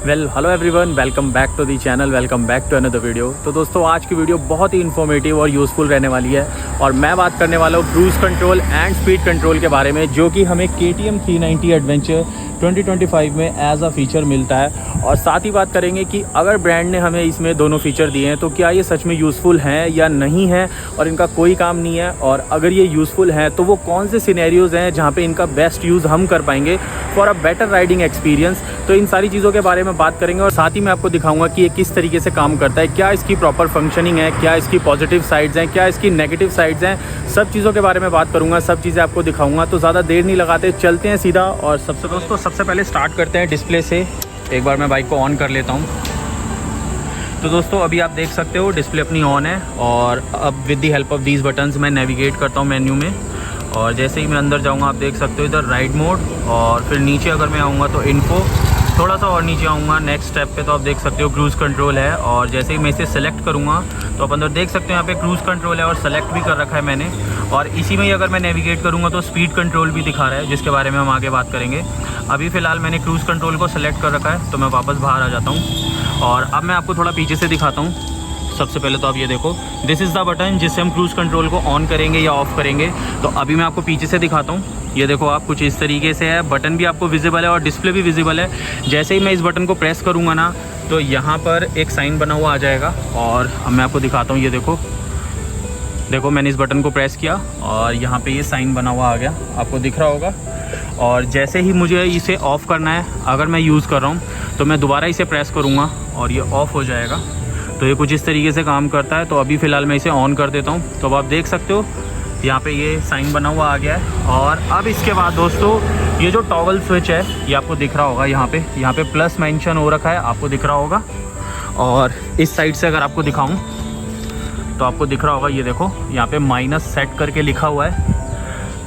Hello everyone, welcome back to the channel, welcome back to another video. तो दोस्तों आज की वीडियो बहुत ही इन्फॉर्मेटिव और यूज़फुल रहने वाली है और मैं बात करने वाला हूँ cruise control and speed control के बारे में, जो कि हमें KTM 390 एडवेंचर 2025 में एज अ फीचर मिलता है। और साथ ही बात करेंगे कि अगर ब्रांड ने हमें इसमें दोनों फीचर दिए हैं तो क्या ये सच में यूज़फुल हैं या नहीं है और इनका कोई काम नहीं है, और अगर ये यूज़फुल हैं तो वो कौन से सिनेरियोज़ हैं जहाँ पे इनका बेस्ट यूज़ हम कर पाएंगे for a better riding experience. तो इन सारी चीज़ों के बारे में बात करेंगे और साथ ही मैं आपको दिखाऊंगा कि ये किस तरीके से काम करता है, क्या इसकी प्रॉपर फंक्शनिंग है, क्या इसकी पॉजिटिव साइड्स हैं, क्या इसकी नेगेटिव साइड्स हैं। सब चीज़ों के बारे में बात करूंगा, सब चीज़ें आपको दिखाऊंगा। तो ज़्यादा देर नहीं लगाते, चलते हैं सीधा। और सबसे पहले स्टार्ट करते हैं डिस्प्ले से। एक बार मैं बाइक को ऑन कर लेता हूँ। तो दोस्तों अभी आप देख सकते हो डिस्प्ले अपनी ऑन है और अब with the help of these buttons मैं नेविगेट करता हूँ मेन्यू में। और जैसे ही मैं अंदर जाऊँगा आप देख सकते हो इधर राइड मोड, और फिर नीचे अगर मैं आऊँगा तो इन्फो, थोड़ा सा और नीचे आऊँगा नेक्स्ट स्टेप पे तो आप देख सकते हो क्रूज़ कंट्रोल है। और जैसे ही मैं इसे सेलेक्ट करूँगा तो आप अंदर देख सकते हो यहाँ पे क्रूज़ कंट्रोल है और सेलेक्ट भी कर रखा है मैंने। और इसी में ही अगर मैं नेविगेट करूँगा तो स्पीड कंट्रोल भी दिखा रहा है, जिसके बारे में हम आगे बात करेंगे। अभी फ़िलहाल मैंने क्रूज़ कंट्रोल को सेलेक्ट कर रखा है तो मैं वापस बाहर आ जाता हूँ। और अब मैं आपको थोड़ा पीछे से दिखाता हूँ। सबसे पहले तो आप ये देखो, दिस इज़ द बटन जिससे हम क्रूज़ कंट्रोल को ऑन करेंगे या ऑफ़ करेंगे। तो अभी मैं आपको पीछे से दिखाता हूँ। ये देखो आप, कुछ इस तरीके से है, बटन भी आपको विजिबल है और डिस्प्ले भी विजिबल है। जैसे ही मैं इस बटन को प्रेस करूँगा ना तो यहाँ पर एक साइन बना हुआ आ जाएगा। और अब मैं आपको दिखाता हूँ, ये देखो मैंने इस बटन को प्रेस किया और यहाँ पे ये साइन बना हुआ आ गया, आपको दिख रहा होगा। और जैसे ही मुझे इसे ऑफ़ करना है, अगर मैं यूज़ कर रहा हूँ तो मैं दोबारा इसे प्रेस करूँगा और ये ऑफ़ हो जाएगा। तो ये कुछ इस तरीके से काम करता है। तो अभी फ़िलहाल मैं इसे ऑन कर देता हूँ। तो अब आप देख सकते हो यहाँ पे ये साइन बना हुआ आ गया है। और अब इसके बाद दोस्तों ये जो टॉगल स्विच है ये आपको दिख रहा होगा, यहाँ पे प्लस मेंशन हो रखा है, आपको दिख रहा होगा। और इस साइड से अगर आपको दिखाऊँ तो आपको दिख रहा होगा, ये देखो यहाँ पे माइनस सेट करके लिखा हुआ है।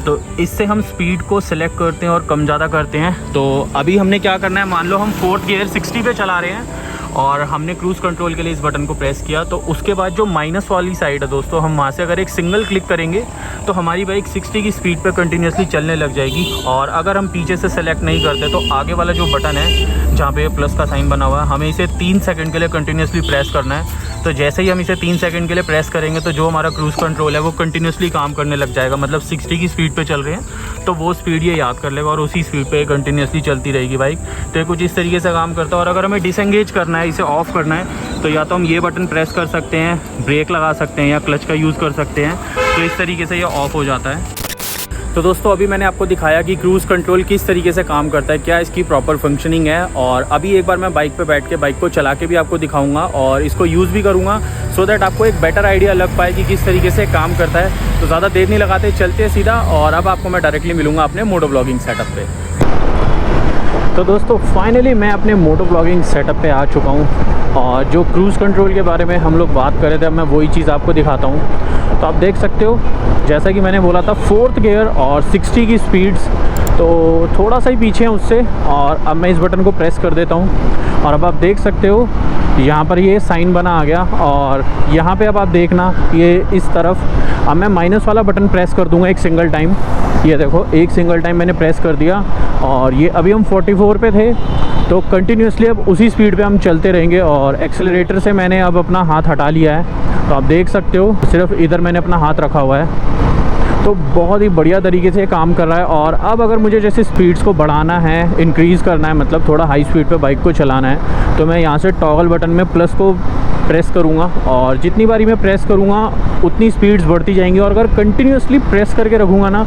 तो इससे हम स्पीड को सिलेक्ट करते हैं और कम ज़्यादा करते हैं। तो अभी हमने क्या करना है, मान लो हम 4th गियर 60 पे चला रहे हैं और हमने क्रूज़ कंट्रोल के लिए इस बटन को प्रेस किया। तो उसके बाद जो माइनस वाली साइड है दोस्तों, हम वहाँ से अगर एक सिंगल क्लिक करेंगे तो हमारी बाइक 60 की स्पीड पे कंटिन्यूसली चलने लग जाएगी। और अगर हम पीछे से सेलेक्ट नहीं करते तो आगे वाला जो बटन है जहाँ पे प्लस का साइन बना हुआ है, हमें इसे 3 सेकंड के लिए कंटिन्यूसली प्रेस करना है। तो जैसे ही हम इसे 3 सेकंड के लिए प्रेस करेंगे तो जो हमारा क्रूज़ कंट्रोल है वो कंटिन्यूसली काम करने लग जाएगा। मतलब 60 की स्पीड पे चल रहे हैं तो वो स्पीड ये याद कर लेगा और उसी स्पीड पे कंटिन्यूसली चलती रहेगी बाइक। तो ये कुछ इस तरीके से काम करता है। और अगर हमें डिसएंगेज करना है, इसे ऑफ़ करना है, तो या तो हम ये बटन प्रेस कर सकते हैं, ब्रेक लगा सकते हैं या क्लच का यूज़ कर सकते हैं। तो इस तरीके से ये ऑफ़ हो जाता है। तो दोस्तों अभी मैंने आपको दिखाया कि क्रूज़ कंट्रोल किस तरीके से काम करता है, क्या इसकी प्रॉपर फंक्शनिंग है। और अभी एक बार मैं बाइक पे बैठ के बाइक को चला के भी आपको दिखाऊंगा और इसको यूज़ भी करूंगा, सो दैट आपको एक बेटर आइडिया लग पाए कि किस तरीके से काम करता है। तो ज़्यादा देर नहीं लगाते, चलते हैं सीधा। और अब आपको मैं डायरेक्टली मिलूँगा अपने मोटो ब्लॉगिंग सेटअप पे। तो दोस्तों फाइनली मैं अपने मोटो ब्लॉगिंग सेटअप पे आ चुका हूँ और जो क्रूज़ कंट्रोल के बारे में हम लोग बात कर रहे थे, अब मैं वही चीज़ आपको दिखाता हूँ। तो आप देख सकते हो, जैसा कि मैंने बोला था 4th गियर और 60 की स्पीड्स, तो थोड़ा सा ही पीछे हैं उससे। और अब मैं इस बटन को प्रेस कर देता हूँ और अब आप देख सकते हो यहाँ पर ये साइन बना आ गया। और यहाँ पे अब आप देखना ये इस तरफ, अब मैं माइनस वाला बटन प्रेस कर दूँगा एक सिंगल टाइम। ये देखो एक सिंगल टाइम मैंने प्रेस कर दिया और ये अभी हम 44 पे थे, तो कंटिन्यूसली अब उसी स्पीड पे हम चलते रहेंगे। और एक्सेलरेटर से मैंने अब अपना हाथ हटा लिया है, तो आप देख सकते हो सिर्फ इधर मैंने अपना हाथ रखा हुआ है। तो बहुत ही बढ़िया तरीके से काम कर रहा है। और अब अगर मुझे जैसे स्पीड्स को बढ़ाना है, इंक्रीज़ करना है, मतलब थोड़ा हाई स्पीड पे बाइक को चलाना है, तो मैं यहाँ से टॉगल बटन में प्लस को प्रेस करूँगा और जितनी बारी मैं प्रेस करूँगा उतनी स्पीड्स बढ़ती जाएंगी। और अगर कंटिन्यूसली प्रेस करके रखूँगा ना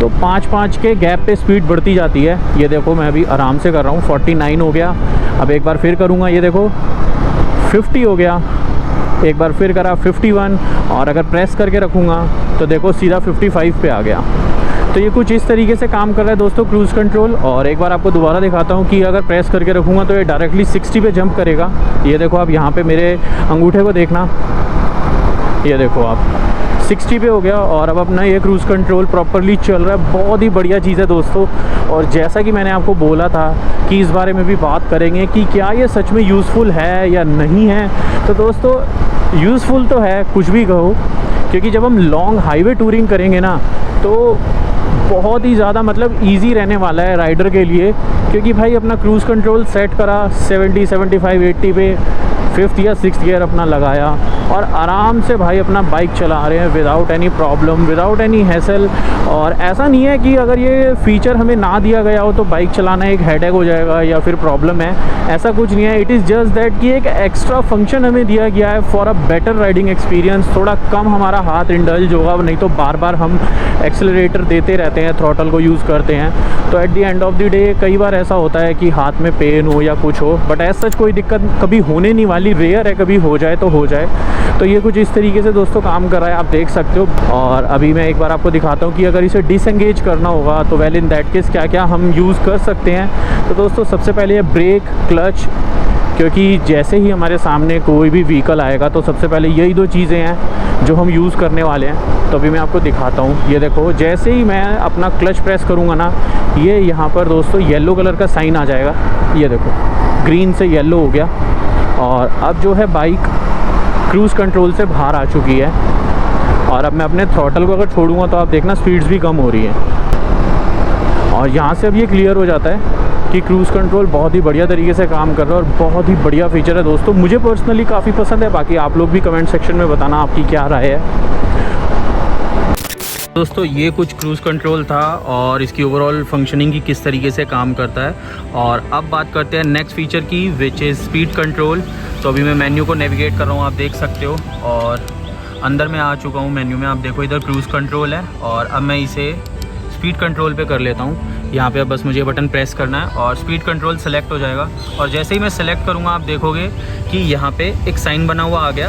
तो 5-5 के गैप पे स्पीड बढ़ती जाती है। ये देखो मैं अभी आराम से कर रहा हूँ, 49 हो गया। अब एक बार फिर करूँगा, ये देखो 50 हो गया। एक बार फिर करा 51, और अगर प्रेस करके रखूँगा तो देखो सीधा 55 पे आ गया। तो ये कुछ इस तरीके से काम कर रहा है दोस्तों क्रूज़ कंट्रोल। और एक बार आपको दोबारा दिखाता हूँ कि अगर प्रेस करके रखूँगा तो ये डायरेक्टली 60 पे जंप करेगा। ये देखो आप यहाँ पे मेरे अंगूठे को देखना, ये देखो आप 60 पे हो गया और अब अपना ये क्रूज़ कंट्रोल प्रॉपरली चल रहा है। बहुत ही बढ़िया चीज़ है दोस्तों। और जैसा कि मैंने आपको बोला था कि इस बारे में भी बात करेंगे कि क्या ये सच में यूज़फुल है या नहीं है। तो दोस्तों यूज़फुल तो है, कुछ भी कहो, क्योंकि जब हम लॉन्ग हाईवे टूरिंग करेंगे ना तो बहुत ही ज़्यादा मतलब ईजी रहने वाला है राइडर के लिए, क्योंकि भाई अपना क्रूज़ कंट्रोल सेट करा 70, 75, 80 पे, 5th या 6th गियर अपना लगाया और आराम से भाई अपना बाइक चला रहे हैं without any problem, without any hassle. और ऐसा नहीं है कि अगर ये फ़ीचर हमें ना दिया गया हो तो बाइक चलाना एक हेडेक हो जाएगा या फिर प्रॉब्लम है, ऐसा कुछ नहीं है। इट इज़ जस्ट दैट कि एक एक्स्ट्रा फंक्शन हमें दिया गया है for a better riding experience. थोड़ा कम हमारा हाथ इंडल्ज होगा, नहीं तो बार बार हम एक्सेलरेटर देते रहते हैं, थ्रॉटल को यूज़ करते हैं, तो at the end of the day कई बार ऐसा होता है कि हाथ में पेन हो या कुछ हो, बट एज सच कोई दिक्कत कभी होने नहीं वाली, रेयर है, कभी हो जाए तो हो जाए। तो ये कुछ इस तरीके से दोस्तों काम कर रहा है, आप देख सकते हो। और अभी मैं एक बार आपको दिखाता हूँ कि अगर इसे डिसएंगेज करना होगा तो वेल इन दैट केस क्या क्या हम यूज़ कर सकते हैं। तो दोस्तों सबसे पहले ये ब्रेक, क्लच, क्योंकि जैसे ही हमारे सामने कोई भी व्हीकल आएगा तो सबसे पहले यही दो चीज़ें हैं जो हम यूज़ करने वाले हैं। तो अभी मैं आपको दिखाता हूँ। ये देखो, जैसे ही मैं अपना क्लच प्रेस करूँगा ना, ये यहाँ पर दोस्तों येलो कलर का साइन आ जाएगा। ये देखो, ग्रीन से येलो हो गया और अब जो है बाइक क्रूज़ कंट्रोल से बाहर आ चुकी है। और अब मैं अपने थ्रॉटल को अगर छोड़ूंगा तो आप देखना स्पीड्स भी कम हो रही हैं। और यहाँ से अब ये क्लियर हो जाता है कि क्रूज़ कंट्रोल बहुत ही बढ़िया तरीके से काम कर रहा है और बहुत ही बढ़िया फीचर है दोस्तों। मुझे पर्सनली काफ़ी पसंद है, बाकी आप लोग भी कमेंट सेक्शन में बताना आपकी क्या राय है। दोस्तों ये कुछ क्रूज़ कंट्रोल था और इसकी ओवरऑल फंक्शनिंग की किस तरीके से काम करता है। और अब बात करते हैं नेक्स्ट फीचर की, विच इज़ स्पीड कंट्रोल। तो अभी मैं मेन्यू को नेविगेट कर रहा हूँ, आप देख सकते हो, और अंदर मैं आ चुका हूँ मेन्यू में। आप देखो इधर क्रूज़ कंट्रोल है और अब मैं इसे स्पीड कंट्रोल पे कर लेता हूँ। यहाँ पे अब बस मुझे बटन प्रेस करना है और स्पीड कंट्रोल सेलेक्ट हो जाएगा। और जैसे ही मैं सेलेक्ट करूँगा आप देखोगे कि यहाँ पे एक साइन बना हुआ आ गया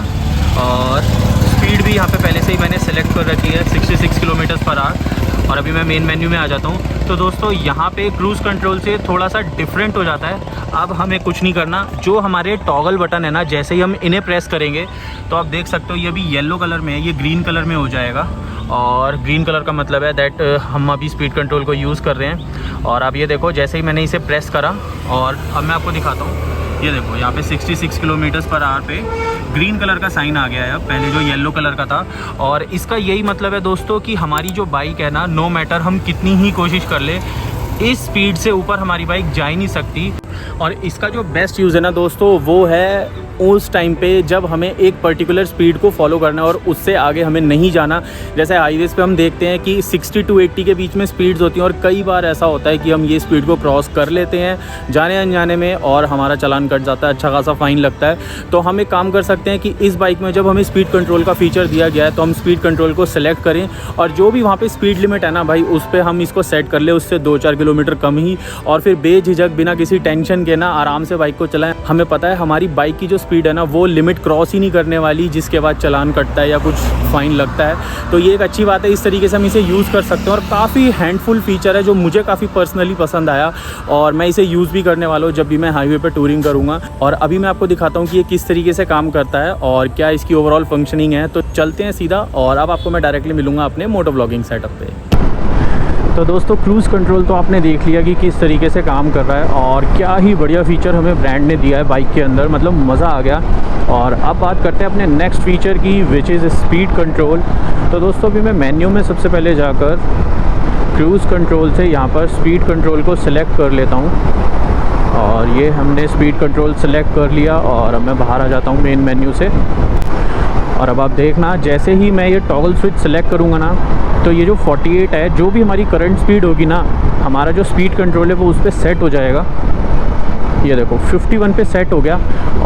और स्पीड भी यहाँ पे पहले से ही मैंने सेलेक्ट कर रखी है 66 किलोमीटर पर आवर। और अभी मैं मेन मेन्यू में आ जाता हूँ। तो दोस्तों यहाँ पे क्रूज़ कंट्रोल से थोड़ा सा डिफरेंट हो जाता है। अब हमें कुछ नहीं करना, जो हमारे टॉगल बटन है ना, जैसे ही हम इन्हें प्रेस करेंगे तो आप देख सकते हो ये अभी येलो कलर में है, ये ग्रीन कलर में हो जाएगा। और ग्रीन कलर का मतलब है दैट हम अभी स्पीड कंट्रोल को यूज़ कर रहे हैं। और अब ये देखो, जैसे ही मैंने इसे प्रेस करा और अब मैं आपको दिखाता हूँ, ये देखो यहाँ पे 66 किलोमीटर पर आवर पे ग्रीन कलर का साइन आ गया है, पहले जो येलो कलर का था। और इसका यही मतलब है दोस्तों कि हमारी जो बाइक है ना, नो मैटर हम कितनी ही कोशिश कर ले, इस स्पीड से ऊपर हमारी बाइक जा ही नहीं सकती। और इसका जो बेस्ट यूज़ है ना दोस्तों, वो है उस टाइम पे जब हमें एक पर्टिकुलर स्पीड को फॉलो करना है और उससे आगे हमें नहीं जाना। जैसे हाईवेज़ पे हम देखते हैं कि 60 to 80 के बीच में स्पीड्स होती हैं और कई बार ऐसा होता है कि हम ये स्पीड को क्रॉस कर लेते हैं जाने अनजाने में और हमारा चालान कट जाता है, अच्छा खासा फ़ाइन लगता है। तो हम एक काम कर सकते हैं कि इस बाइक में जब हमें स्पीड कंट्रोल का फीचर दिया गया है तो हम स्पीड कंट्रोल को सेलेक्ट करें और जो भी वहाँ पर स्पीड लिमिट है ना भाई, उस पर हम इसको सेट कर ले, उससे 2-4 किलोमीटर कम ही, और फिर बेझिझक बिना किसी टेंशन के ना आराम से बाइक को चलाएं। हमें पता है हमारी बाइक की जो स्पीड है ना, वो लिमिट क्रॉस ही नहीं करने वाली, जिसके बाद चालान कटता है या कुछ फ़ाइन लगता है। तो ये एक अच्छी बात है, इस तरीके से हम इसे यूज़ कर सकते हैं और काफ़ी हैंडफुल फीचर है जो मुझे काफ़ी पर्सनली पसंद आया और मैं इसे यूज़ भी करने वाला हूँ जब भी मैं हाईवे पर टूरिंग करूँगा। और अभी मैं आपको दिखाता हूँ कि ये किस तरीके से काम करता है और क्या इसकी ओवरऑल फंक्शनिंग है। तो चलते हैं सीधा और अब आपको मैं डायरेक्टली मिलूँगा अपने मोटो व्लॉगिंग सेटअप पे। तो दोस्तों क्रूज़ कंट्रोल तो आपने देख लिया कि किस तरीके से काम कर रहा है और क्या ही बढ़िया फीचर हमें ब्रांड ने दिया है बाइक के अंदर, मतलब मज़ा आ गया। और अब बात करते हैं अपने नेक्स्ट फीचर की, विच इज़ स्पीड कंट्रोल। तो दोस्तों अभी मैं मेन्यू में सबसे पहले जाकर क्रूज़ कंट्रोल से यहाँ पर स्पीड कंट्रोल को सिलेक्ट कर लेता हूँ और ये हमने स्पीड कंट्रोल सेलेक्ट कर लिया और अब मैं बाहर आ जाता हूँ मेन मेन्यू से। और अब आप देखना, जैसे ही मैं ये टॉगल स्विच सेलेक्ट करूँगा ना, तो ये जो 48 है, जो भी हमारी करंट स्पीड होगी ना, हमारा जो स्पीड कंट्रोल है वो उस पर सेट हो जाएगा। ये देखो 51 पे सेट हो गया।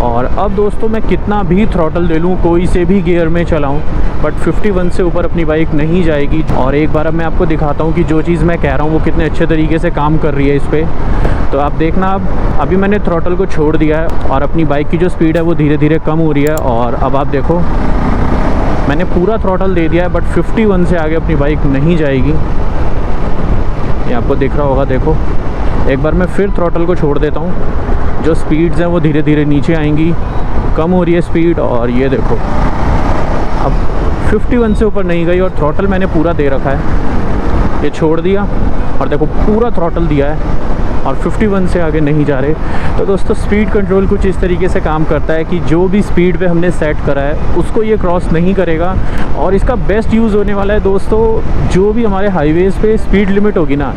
और अब दोस्तों मैं कितना भी थ्रॉटल दे लूँ, कोई से भी गियर में चलाऊँ, बट 51 से ऊपर अपनी बाइक नहीं जाएगी। और एक बार अब मैं आपको दिखाता हूँ कि जो चीज़ मैं कह रहा हूँ वो कितने अच्छे तरीके से काम कर रही है इस पर। तो आप देखना, अब अभी मैंने थ्रॉटल को छोड़ दिया है और अपनी बाइक की जो स्पीड है वो धीरे धीरे कम हो रही है। और अब आप देखो मैंने पूरा थ्रॉटल दे दिया है बट 51 से आगे अपनी बाइक नहीं जाएगी। ये आपको दिख रहा होगा, देखो एक बार मैं फिर थ्रॉटल को छोड़ देता हूँ, जो स्पीड्स हैं वो धीरे धीरे नीचे आएंगी, कम हो रही है स्पीड। और ये देखो अब 51 से ऊपर नहीं गई और थ्रॉटल मैंने पूरा दे रखा है। ये छोड़ दिया और देखो पूरा थ्रॉटल दिया है और 51 से आगे नहीं जा रहे। तो दोस्तों स्पीड कंट्रोल कुछ इस तरीके से काम करता है कि जो भी स्पीड पे हमने सेट करा है उसको ये क्रॉस नहीं करेगा। और इसका बेस्ट यूज़ होने वाला है दोस्तों, जो भी हमारे हाईवेज़ पे स्पीड लिमिट होगी ना,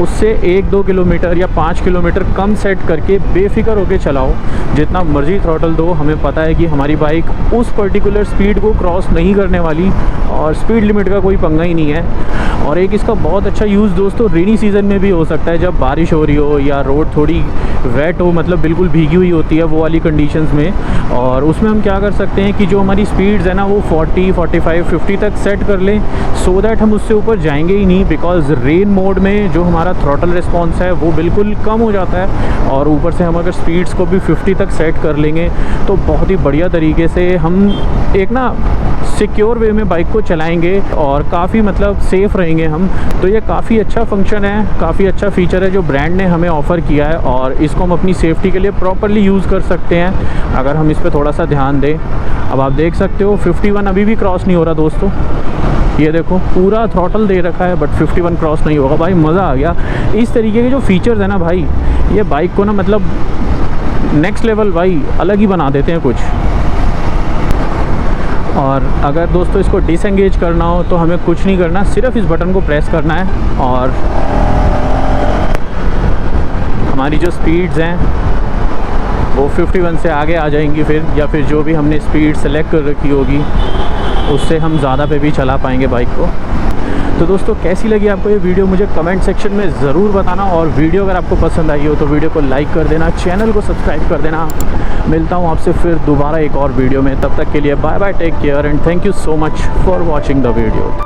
उससे 1-2 किलोमीटर या 5 किलोमीटर कम सेट करके बेफिक्र होके चलाओ। जितना मर्जी थ्रॉटल दो, हमें पता है कि हमारी बाइक उस पर्टिकुलर स्पीड को क्रॉस नहीं करने वाली और स्पीड लिमिट का कोई पंगा ही नहीं है। और एक इसका बहुत अच्छा यूज़ दोस्तों रेनी सीज़न में भी हो सकता है, जब बारिश हो रही हो या रोड थोड़ी वेट हो, मतलब बिल्कुल भीगी हुई होती है वो वाली कंडीशंस में। और उसमें हम क्या कर सकते हैं कि जो हमारी स्पीड्स है ना वो 40, 45, 50 तक सेट कर लें, सो दैट हम उससे ऊपर जाएंगे ही नहीं। बिकॉज रेन मोड में जो हमारा थ्रॉटल रिस्पॉन्स है वो बिल्कुल कम हो जाता है, और ऊपर से हम अगर स्पीड्स को भी 50 तक सेट कर लेंगे तो बहुत ही बढ़िया तरीके से हम एक ना सिक्योर वे में बाइक को चलाएंगे और काफ़ी मतलब सेफ़ रहेंगे हम। तो ये काफ़ी अच्छा फंक्शन है, काफ़ी अच्छा फ़ीचर है जो ब्रांड ने हमें ऑफ़र किया है, और इसको हम अपनी सेफ्टी के लिए प्रॉपरली यूज़ कर सकते हैं अगर हम इस पर थोड़ा सा ध्यान दें। अब आप देख सकते हो 51 अभी भी क्रॉस नहीं हो रहा दोस्तों, ये देखो पूरा थ्रॉटल दे रखा है बट 51 क्रॉस नहीं होगा। भाई मज़ा आ गया। इस तरीके के जो फीचर्स है ना भाई, ये बाइक को ना मतलब नेक्स्ट लेवल भाई अलग ही बना देते हैं कुछ। और अगर दोस्तों इसको डिसएंगेज करना हो तो हमें कुछ नहीं करना, सिर्फ इस बटन को प्रेस करना है और हमारी जो स्पीड्स हैं वो 51 से आगे आ जाएंगी फिर, या फिर जो भी हमने स्पीड सेलेक्ट कर रखी होगी उससे हम ज़्यादा पे भी चला पाएंगे बाइक को। तो दोस्तों कैसी लगी आपको ये वीडियो मुझे कमेंट सेक्शन में ज़रूर बताना, और वीडियो अगर आपको पसंद आई हो तो वीडियो को लाइक कर देना, चैनल को सब्सक्राइब कर देना। मिलता हूँ आपसे फिर दोबारा एक और वीडियो में, तब तक के लिए bye bye, take care and thank you so much for watching the video.